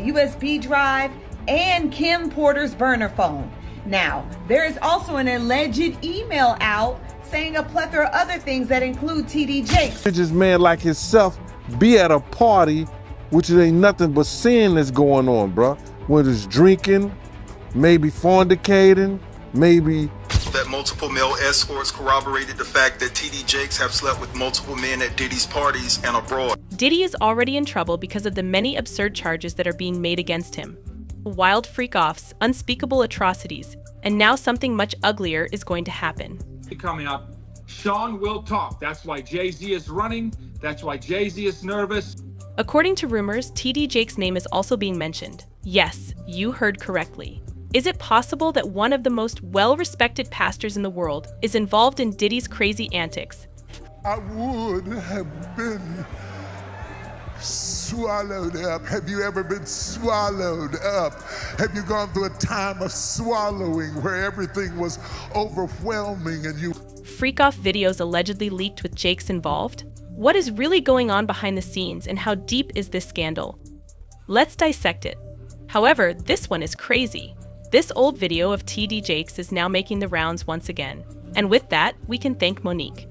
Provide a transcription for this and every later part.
a USB drive, and Kim Porter's burner phone. Now, there is also an alleged email out saying a plethora of other things that include TD Jakes. Religious man like himself be at a party, which ain't nothing but sin that's going on, bruh. Whether it's drinking, maybe fornicating, maybe... That multiple male escorts corroborated the fact that TD Jakes have slept with multiple men at Diddy's parties and abroad. Diddy is already in trouble because of the many absurd charges that are being made against him. Wild freak-offs, unspeakable atrocities, and now something much uglier is going to happen. Coming up, Sean will talk. That's why Jay-Z is running. That's why Jay-Z is nervous. According to rumors, TD Jakes' name is also being mentioned. Yes, you heard correctly. Is it possible that one of the most well-respected pastors in the world is involved in Diddy's crazy antics? I would have been swallowed up. Have you ever been swallowed up? Have you gone through a time of swallowing where everything was overwhelming and you... Freak-off videos allegedly leaked with Jakes involved? What is really going on behind the scenes and how deep is this scandal? Let's dissect it. However, this one is crazy. This old video of TD Jakes is now making the rounds once again. And with that, we can thank Monique.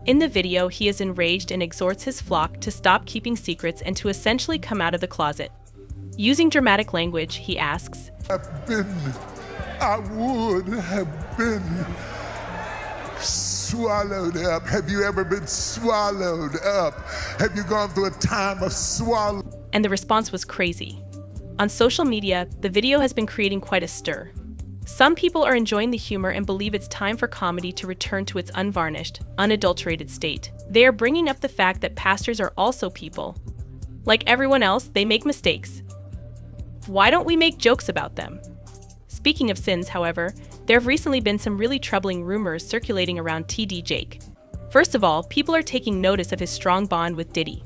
In the video, he is enraged and exhorts his flock to stop keeping secrets and to essentially come out of the closet. Using dramatic language, he asks, I would have been swallowed up. Have you ever been swallowed up? Have you gone through a time of swallow? And the response was crazy. On social media, the video has been creating quite a stir. Some people are enjoying the humor and believe it's time for comedy to return to its unvarnished, unadulterated state. They are bringing up the fact that pastors are also people. Like everyone else, they make mistakes. Why don't we make jokes about them? Speaking of sins, however, there have recently been some really troubling rumors circulating around TD Jake. First of all, people are taking notice of his strong bond with Diddy.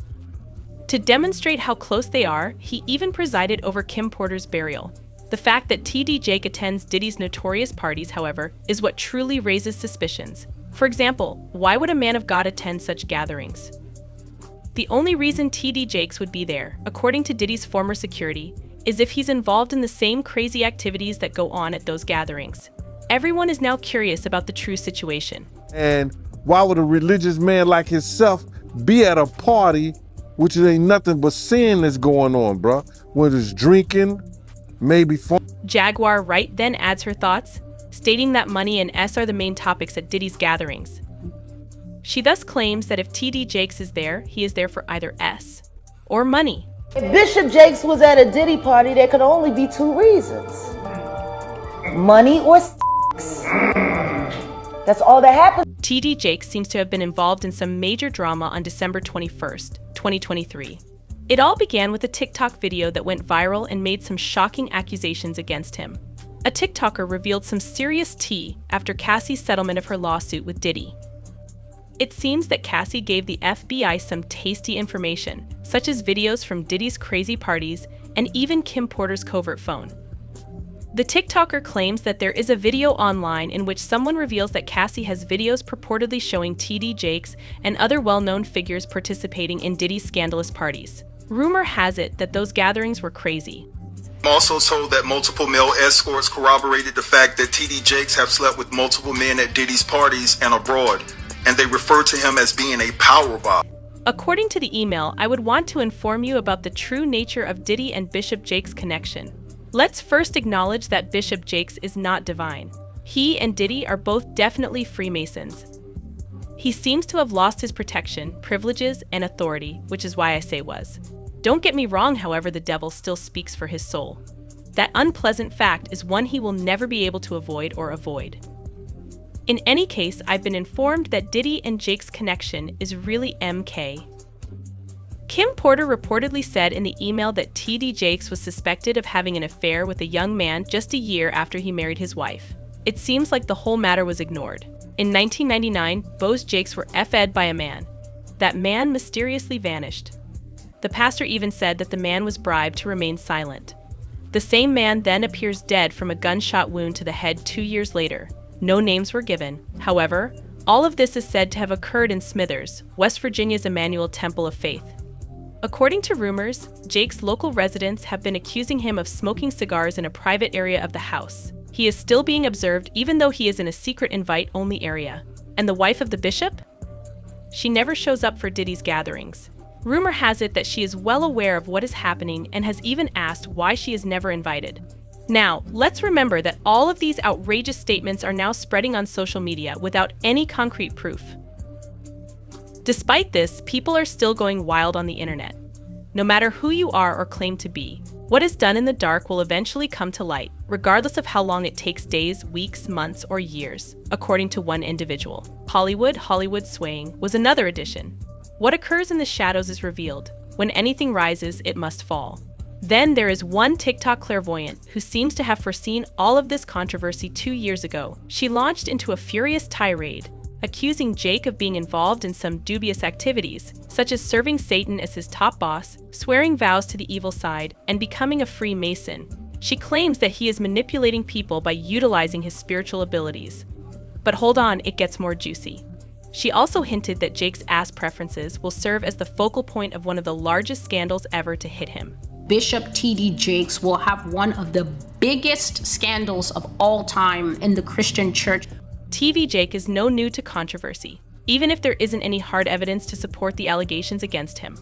To demonstrate how close they are, he even presided over Kim Porter's burial. The fact that TD Jake attends Diddy's notorious parties, however, is what truly raises suspicions. For example, why would a man of God attend such gatherings? The only reason TD Jakes would be there, according to Diddy's former security, is if he's involved in the same crazy activities that go on at those gatherings. Everyone is now curious about the true situation. And why would a religious man like himself be at a party, which ain't nothing but sin that's going on, bruh? Whether it's drinking, maybe fun. Jaguar Wright then adds her thoughts, stating that money and S are the main topics at Diddy's gatherings. She thus claims that if TD Jakes is there, he is there for either S or money. If Bishop Jakes was at a Diddy party, there could only be two reasons. Money or sex. That's all that happened. TD Jakes seems to have been involved in some major drama on December 21st, 2023. It all began with a TikTok video that went viral and made some shocking accusations against him. A TikToker revealed some serious tea after Cassie's settlement of her lawsuit with Diddy. It seems that Cassie gave the FBI some tasty information, such as videos from Diddy's crazy parties and even Kim Porter's covert phone. The TikToker claims that there is a video online in which someone reveals that Cassie has videos purportedly showing TD Jakes and other well-known figures participating in Diddy's scandalous parties. Rumor has it that those gatherings were crazy. I'm also told that multiple male escorts corroborated the fact that TD Jakes have slept with multiple men at Diddy's parties and abroad, and they refer to him as being a power bottom. According to the email, I would want to inform you about the true nature of Diddy and Bishop Jakes' connection. Let's first acknowledge that Bishop Jakes is not divine. He and Diddy are both definitely Freemasons. He seems to have lost his protection, privileges, and authority, which is why I say was. Don't get me wrong, however, the devil still speaks for his soul. That unpleasant fact is one he will never be able to avoid. In any case, I've been informed that Diddy and Jake's connection is really MK. Kim Porter reportedly said in the email that TD Jakes was suspected of having an affair with a young man just a year after he married his wife. It seems like the whole matter was ignored. In 1999, both Jakes were FE'd by a man. That man mysteriously vanished. The pastor even said that the man was bribed to remain silent. The same man then appears dead from a gunshot wound to the head 2 years later. No names were given. However, all of this is said to have occurred in Smithers, West Virginia's Emmanuel Temple of Faith. According to rumors, Jake's local residents have been accusing him of smoking cigars in a private area of the house. He is still being observed even though he is in a secret invite-only area. And the wife of the bishop? She never shows up for Diddy's gatherings. Rumor has it that she is well aware of what is happening and has even asked why she is never invited. Now, let's remember that all of these outrageous statements are now spreading on social media without any concrete proof. Despite this, people are still going wild on the internet. No matter who you are or claim to be, what is done in the dark will eventually come to light, regardless of how long it takes days, weeks, months, or years, according to one individual. Hollywood swaying was another addition. What occurs in the shadows is revealed. When anything rises, it must fall. Then there is one TikTok clairvoyant who seems to have foreseen all of this controversy 2 years ago. She launched into a furious tirade, accusing Jake of being involved in some dubious activities, such as serving Satan as his top boss, swearing vows to the evil side, and becoming a Freemason. She claims that he is manipulating people by utilizing his spiritual abilities. But hold on, it gets more juicy. She also hinted that Jake's ass preferences will serve as the focal point of one of the largest scandals ever to hit him. Bishop T.D. Jakes will have one of the biggest scandals of all time in the Christian church. TV Jake is no new to controversy, even if there isn't any hard evidence to support the allegations against him.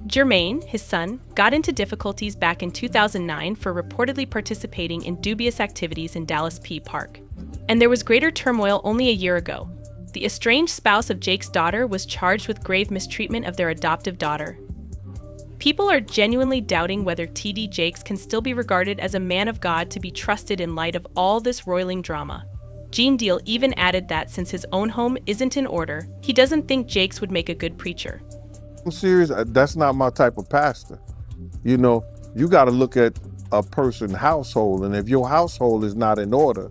Jermaine, his son, got into difficulties back in 2009 for reportedly participating in dubious activities in Dallas P. Park. And there was greater turmoil only a year ago. The estranged spouse of Jake's daughter was charged with grave mistreatment of their adoptive daughter. People are genuinely doubting whether T.D. Jakes can still be regarded as a man of God to be trusted in light of all this roiling drama. Gene Deal even added that since his own home isn't in order, he doesn't think Jakes would make a good preacher. I'm serious, that's not my type of pastor. You know, you got to look at a person's household, and if your household is not in order,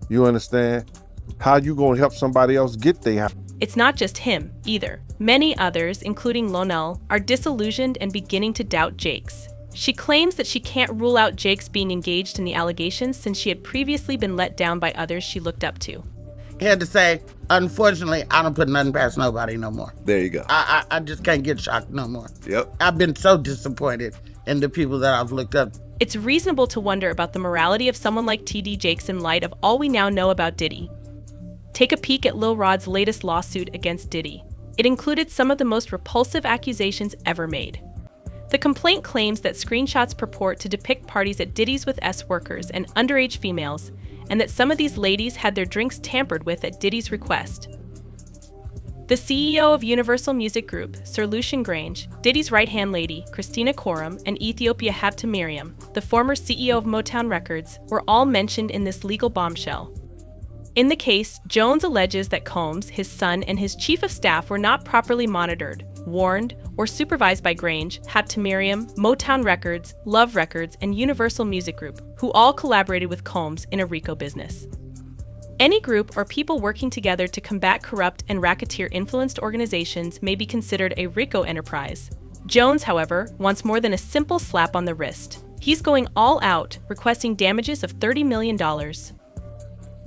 you understand, how you going to help somebody else get their house? It's not just him, either. Many others, including Lonel, are disillusioned and beginning to doubt Jakes. She claims that she can't rule out Jakes being engaged in the allegations since she had previously been let down by others she looked up to. He had to say, unfortunately, I don't put nothing past nobody no more. There you go. I just can't get shocked no more. Yep. I've been so disappointed in the people that I've looked up. It's reasonable to wonder about the morality of someone like T.D. Jakes in light of all we now know about Diddy. Take a peek at Lil Rod's latest lawsuit against Diddy. It included some of the most repulsive accusations ever made. The complaint claims that screenshots purport to depict parties at Diddy's with S-workers and underage females, and that some of these ladies had their drinks tampered with at Diddy's request. The CEO of Universal Music Group, Sir Lucian Grange, Diddy's right-hand lady, Christina Korum, and Ethiopia Habta Miriam, the former CEO of Motown Records, were all mentioned in this legal bombshell. In the case, Jones alleges that Combs, his son, and his chief of staff were not properly monitored, warned, or supervised by Grange, Habta Miriam, Motown Records, Love Records, and Universal Music Group, who all collaborated with Combs in a RICO business. Any group or people working together to combat corrupt and racketeer-influenced organizations may be considered a RICO enterprise. Jones, however, wants more than a simple slap on the wrist. He's going all out, requesting damages of $30 million.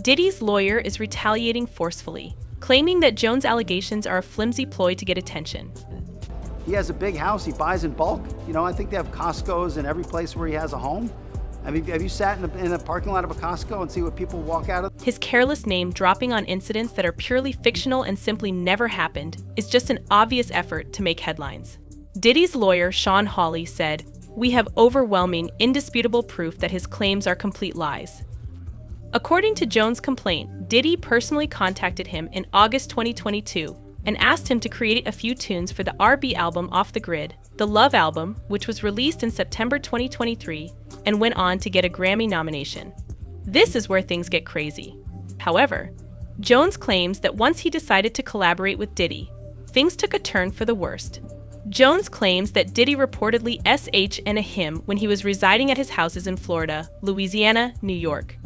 Diddy's lawyer is retaliating forcefully, claiming that Jones' allegations are a flimsy ploy to get attention. He has a big house, he buys in bulk. You know, I think they have Costco's in every place where he has a home. I mean, have you sat in a parking lot of a Costco and see what people walk out of? His careless name dropping on incidents that are purely fictional and simply never happened is just an obvious effort to make headlines. Diddy's lawyer, Sean Hawley, said, "We have overwhelming, indisputable proof that his claims are complete lies." According to Jones' complaint, Diddy personally contacted him in August 2022 and asked him to create a few tunes for the R&B album Off the Grid, the Love album, which was released in September 2023 and went on to get a Grammy nomination. This is where things get crazy. However, Jones claims that once he decided to collaborate with Diddy, things took a turn for the worst. Jones claims that Diddy reportedly SH'd him when he was residing at his houses in Florida, Louisiana, New York,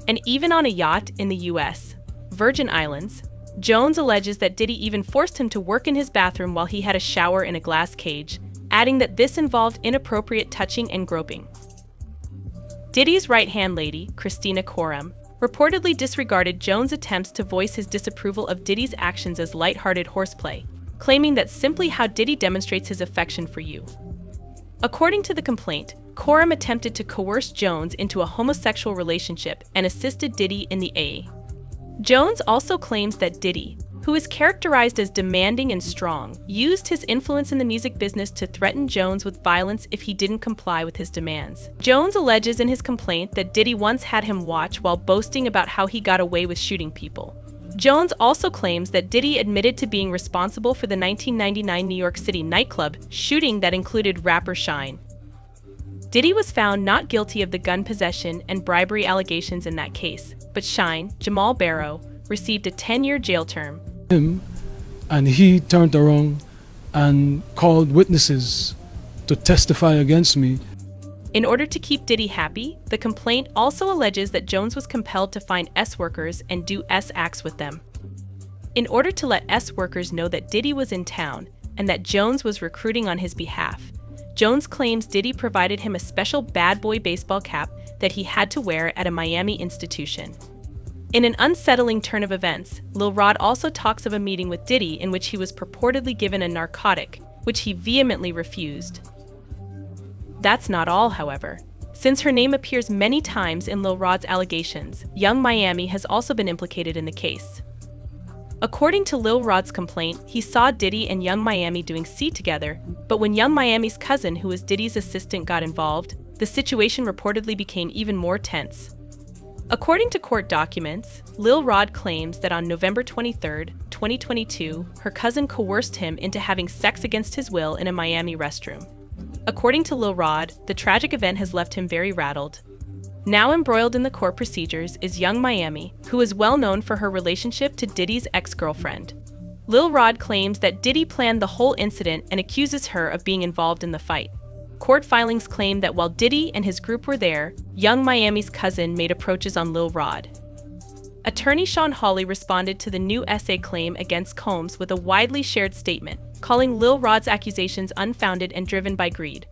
and even on a yacht in the U.S., Virgin Islands. Jones alleges that Diddy even forced him to work in his bathroom while he had a shower in a glass cage, adding that this involved inappropriate touching and groping. Diddy's right-hand lady, Christina Korum, reportedly disregarded Jones' attempts to voice his disapproval of Diddy's actions as lighthearted horseplay. claiming that's simply how Diddy demonstrates his affection for you. According to the complaint, Coram attempted to coerce Jones into a homosexual relationship and assisted Diddy in the A. Jones also claims that Diddy, who is characterized as demanding and strong, used his influence in the music business to threaten Jones with violence if he didn't comply with his demands. Jones alleges in his complaint that Diddy once had him watch while boasting about how he got away with shooting people. Jones also claims that Diddy admitted to being responsible for the 1999 New York City nightclub shooting that included rapper Shyne. Diddy was found not guilty of the gun possession and bribery allegations in that case, but Shyne, Jamal Barrow, received a 10-year jail term. And he turned around and called witnesses to testify against me. In order to keep Diddy happy, the complaint also alleges that Jones was compelled to find S workers and do S acts with them. In order to let S workers know that Diddy was in town and that Jones was recruiting on his behalf, Jones claims Diddy provided him a special bad boy baseball cap that he had to wear at a Miami institution. In an unsettling turn of events, Lil Rod also talks of a meeting with Diddy in which he was purportedly given a narcotic, which he vehemently refused. That's not all, however. Since her name appears many times in Lil Rod's allegations, Young Miami has also been implicated in the case. According to Lil Rod's complaint, he saw Diddy and Young Miami doing C together, but when Young Miami's cousin, who was Diddy's assistant, got involved, the situation reportedly became even more tense. According to court documents, Lil Rod claims that on November 23, 2022, her cousin coerced him into having sex against his will in a Miami restroom. According to Lil Rod, the tragic event has left him very rattled. Now embroiled in the court procedures is Young Miami, who is well known for her relationship to Diddy's ex-girlfriend. Lil Rod claims that Diddy planned the whole incident and accuses her of being involved in the fight. Court filings claim that while Diddy and his group were there, Young Miami's cousin made approaches on Lil Rod. Attorney Sean Hawley responded to the new essay claim against Combs with a widely shared statement, calling Lil Rod's accusations unfounded and driven by greed.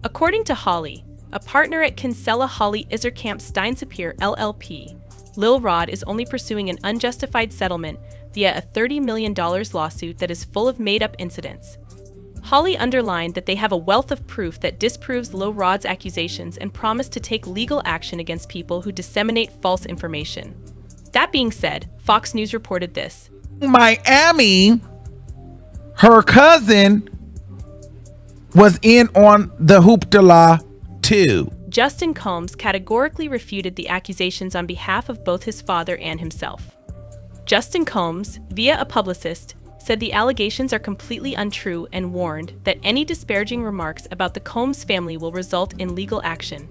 According to Hawley, a partner at Kinsella Hawley Iserkamp Steinsapier LLP, Lil Rod is only pursuing an unjustified settlement via a $30 million lawsuit that is full of made-up incidents. Hawley underlined that they have a wealth of proof that disproves Lil Rod's accusations and promised to take legal action against people who disseminate false information. That being said, Fox News reported this. Miami, her cousin, was in on the hoopla too. Justin Combs categorically refuted the accusations on behalf of both his father and himself. Justin Combs, via a publicist, said the allegations are completely untrue and warned that any disparaging remarks about the Combs family will result in legal action.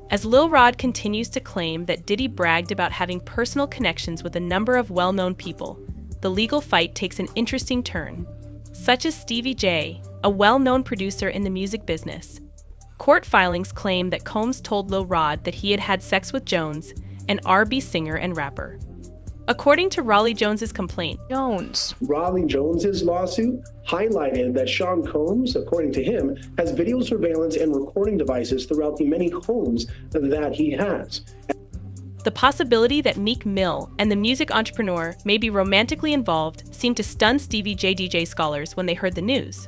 As Lil Rod continues to claim that Diddy bragged about having personal connections with a number of well-known people, the legal fight takes an interesting turn, such as Stevie J, a well-known producer in the music business. Court filings claim that Combs told Lil Rod that he had had sex with Jones, an R&B singer and rapper. According to Raleigh Jones's complaint, Raleigh Jones's lawsuit highlighted that Sean Combs, according to him, has video surveillance and recording devices throughout the many homes that he has. The possibility that Meek Mill and the music entrepreneur may be romantically involved seemed to stun Stevie J DJ scholars when they heard the news.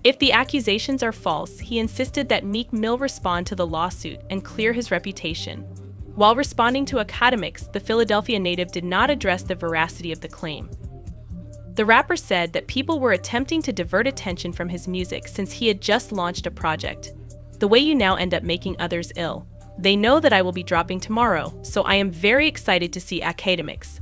If the accusations are false, he insisted that Meek Mill respond to the lawsuit and clear his reputation. While responding to academics, the Philadelphia native did not address the veracity of the claim. The rapper said that people were attempting to divert attention from his music since he had just launched a project. The way you now end up making others ill. They know that I will be dropping tomorrow, so I am very excited to see academics.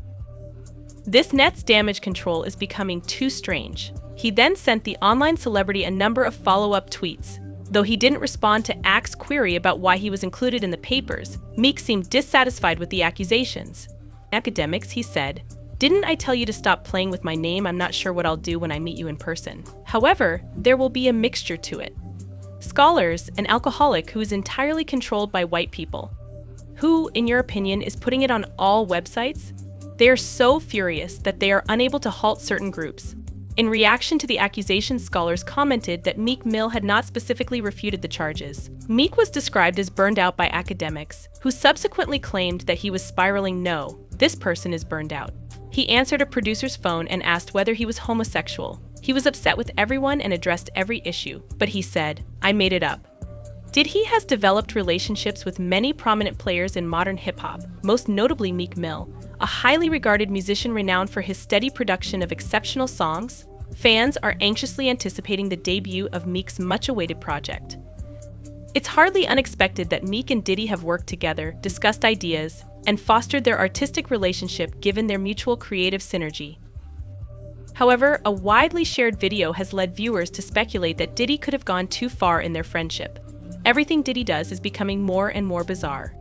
This net's damage control is becoming too strange. He then sent the online celebrity a number of follow-up tweets. Though he didn't respond to Act's query about why he was included in the papers, Meek seemed dissatisfied with the accusations. Academics, he said, "Didn't I tell you to stop playing with my name? I'm not sure what I'll do when I meet you in person." However, there will be a mixture to it. Scholars, an alcoholic who is entirely controlled by white people. Who, in your opinion, is putting it on all websites? They are so furious that they are unable to halt certain groups. In reaction to the accusations, scholars commented that Meek Mill had not specifically refuted the charges. Meek was described as burned out by academics, who subsequently claimed that he was spiraling. No, this person is burned out. He answered a producer's phone and asked whether he was homosexual. He was upset with everyone and addressed every issue, but he said, "I made it up." Diddy has developed relationships with many prominent players in modern hip-hop, most notably Meek Mill, a highly regarded musician renowned for his steady production of exceptional songs. Fans are anxiously anticipating the debut of Meek's much-awaited project. It's hardly unexpected that Meek and Diddy have worked together, discussed ideas, and fostered their artistic relationship given their mutual creative synergy. However, a widely shared video has led viewers to speculate that Diddy could have gone too far in their friendship. Everything Diddy does is becoming more and more bizarre.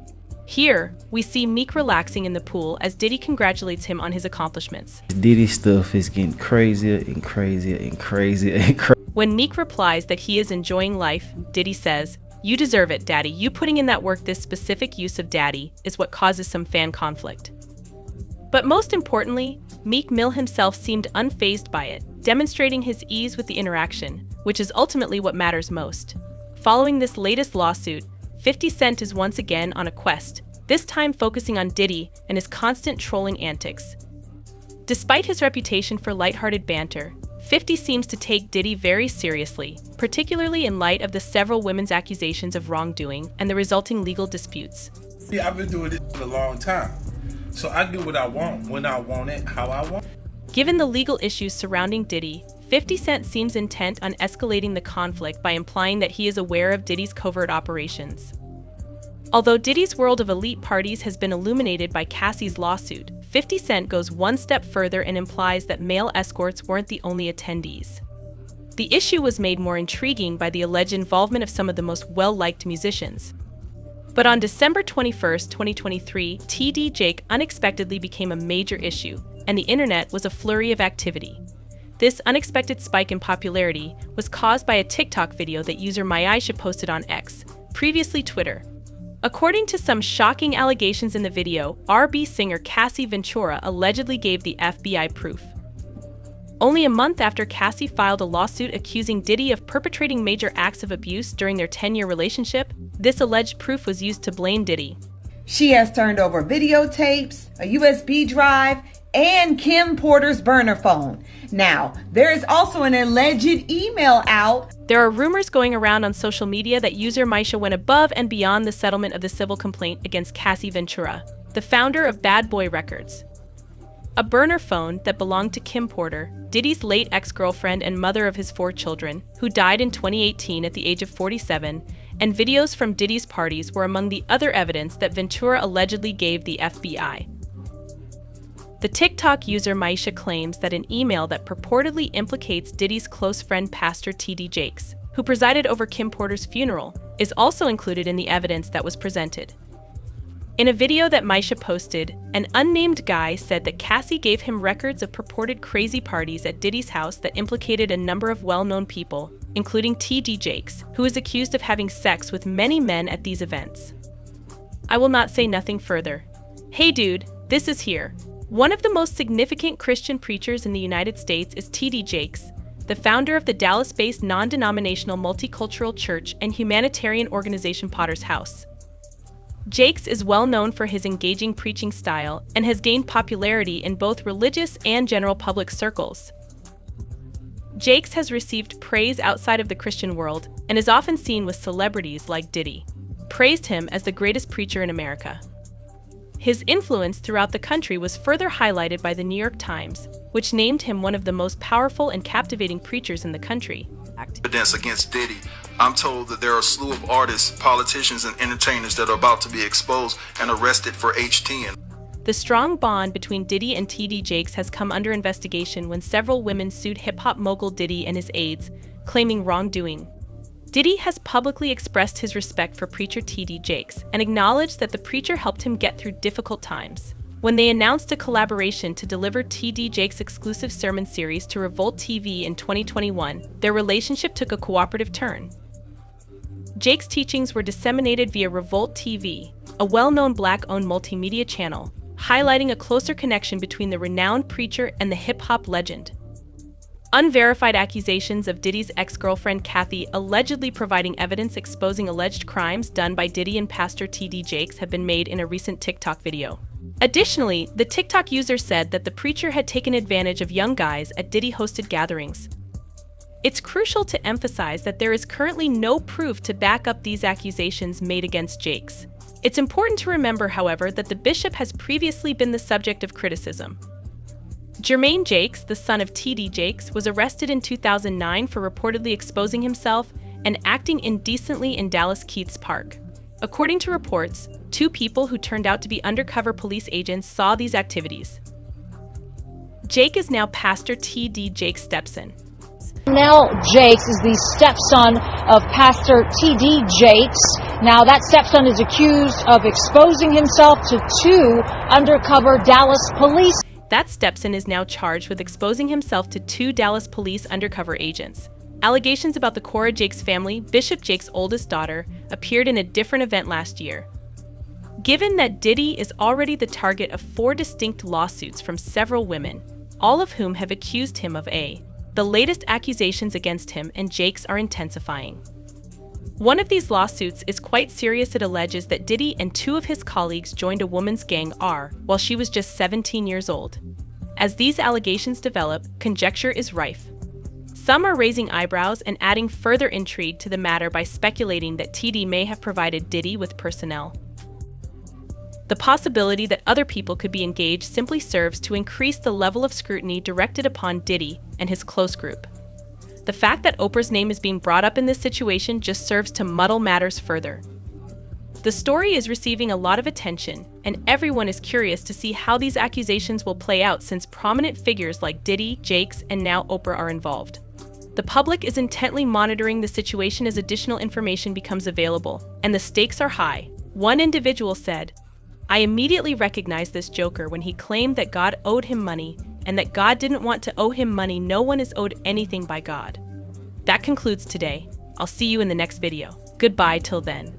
Here, we see Meek relaxing in the pool as Diddy congratulates him on his accomplishments. Diddy stuff is getting crazier and crazier and crazier and crazier. When Meek replies that he is enjoying life, Diddy says, "You deserve it, Daddy. You putting in that work." This specific use of Daddy is what causes some fan conflict. But most importantly, Meek Mill himself seemed unfazed by it, demonstrating his ease with the interaction, which is ultimately what matters most. Following this latest lawsuit, 50 Cent is once again on a quest, this time focusing on Diddy and his constant trolling antics. Despite his reputation for lighthearted banter, 50 seems to take Diddy very seriously, particularly in light of the several women's accusations of wrongdoing and the resulting legal disputes. Yeah, I've been doing this for a long time, so I do what I want, when I want it, how I want it. Given the legal issues surrounding Diddy, 50 Cent seems intent on escalating the conflict by implying that he is aware of Diddy's covert operations. Although Diddy's world of elite parties has been illuminated by Cassie's lawsuit, 50 Cent goes one step further and implies that male escorts weren't the only attendees. The issue was made more intriguing by the alleged involvement of some of the most well-liked musicians. But on December 21, 2023, TD Jake unexpectedly became a major issue, and the internet was a flurry of activity. This unexpected spike in popularity was caused by a TikTok video that user Maisha posted on X, previously Twitter. According to some shocking allegations in the video, R&B singer Cassie Ventura allegedly gave the FBI proof. Only a month after Cassie filed a lawsuit accusing Diddy of perpetrating major acts of abuse during their 10-year relationship, this alleged proof was used to blame Diddy. She has turned over videotapes, a USB drive, and Kim Porter's burner phone. Now, there is also an alleged email out. There are rumors going around on social media that user Maisha went above and beyond the settlement of the civil complaint against Cassie Ventura, the founder of Bad Boy Records. A burner phone that belonged to Kim Porter, Diddy's late ex-girlfriend and mother of his 4 children, who died in 2018 at the age of 47, and videos from Diddy's parties were among the other evidence that Ventura allegedly gave the FBI. The TikTok user Maisha claims that an email that purportedly implicates Diddy's close friend Pastor TD Jakes, who presided over Kim Porter's funeral, is also included in the evidence that was presented. In a video that Maisha posted, an unnamed guy said that Cassie gave him records of purported crazy parties at Diddy's house that implicated a number of well-known people, including TD Jakes, who is accused of having sex with many men at these events. I will not say nothing further. Hey dude, this is here. One of the most significant Christian preachers in the United States is TD Jakes, the founder of the Dallas-based non-denominational multicultural church and humanitarian organization Potter's House. Jakes is well known for his engaging preaching style and has gained popularity in both religious and general public circles. Jakes has received praise outside of the Christian world and is often seen with celebrities like Diddy, praised him as the greatest preacher in America. His influence throughout the country was further highlighted by the New York Times, which named him one of the most powerful and captivating preachers in the country. Evidence against Diddy. I'm told that there are a slew of artists, politicians, and entertainers that are about to be exposed and arrested for H10. The strong bond between Diddy and TD Jakes has come under investigation when several women sued hip-hop mogul Diddy and his aides, claiming wrongdoing. Diddy has publicly expressed his respect for preacher TD Jakes and acknowledged that the preacher helped him get through difficult times. When they announced a collaboration to deliver TD Jakes' exclusive sermon series to Revolt TV in 2021, their relationship took a cooperative turn. Jakes' teachings were disseminated via Revolt TV, a well-known Black-owned multimedia channel, highlighting a closer connection between the renowned preacher and the hip-hop legend. Unverified accusations of Diddy's ex-girlfriend Kathy allegedly providing evidence exposing alleged crimes done by Diddy and Pastor TD Jakes have been made in a recent TikTok video. Additionally, the TikTok user said that the preacher had taken advantage of young guys at Diddy-hosted gatherings. It's crucial to emphasize that there is currently no proof to back up these accusations made against Jakes. It's important to remember, however, that the bishop has previously been the subject of criticism. Jermaine Jakes, the son of T.D. Jakes, was arrested in 2009 for reportedly exposing himself and acting indecently in Dallas Keith's Park. According to reports, 2 people who turned out to be undercover police agents saw these activities. Jake is now Pastor T.D. Jakes' stepson. Now Jakes is the stepson of Pastor T.D. Jakes. Now that stepson is accused of exposing himself to 2 undercover Dallas police. That stepson is now charged with exposing himself to 2 Dallas police undercover agents. Allegations about the Cora Jakes family, Bishop Jakes' oldest daughter, appeared in a different event last year. Given that Diddy is already the target of 4 distinct lawsuits from several women, all of whom have accused him of the latest accusations against him and Jakes are intensifying. One of these lawsuits is quite serious. It alleges that Diddy and 2 of his colleagues joined a woman's gang while she was just 17 years old. As these allegations develop, conjecture is rife. Some are raising eyebrows and adding further intrigue to the matter by speculating that TD may have provided Diddy with personnel. The possibility that other people could be engaged simply serves to increase the level of scrutiny directed upon Diddy and his close group. The fact that Oprah's name is being brought up in this situation just serves to muddle matters further. The story is receiving a lot of attention, and everyone is curious to see how these accusations will play out since prominent figures like Diddy, Jakes, and now Oprah are involved. The public is intently monitoring the situation as additional information becomes available, and the stakes are high. One individual said, "I immediately recognized this joker when he claimed that God owed him money and that God didn't want to owe him money. No one is owed anything by God." That concludes today. I'll see you in the next video. Goodbye till then.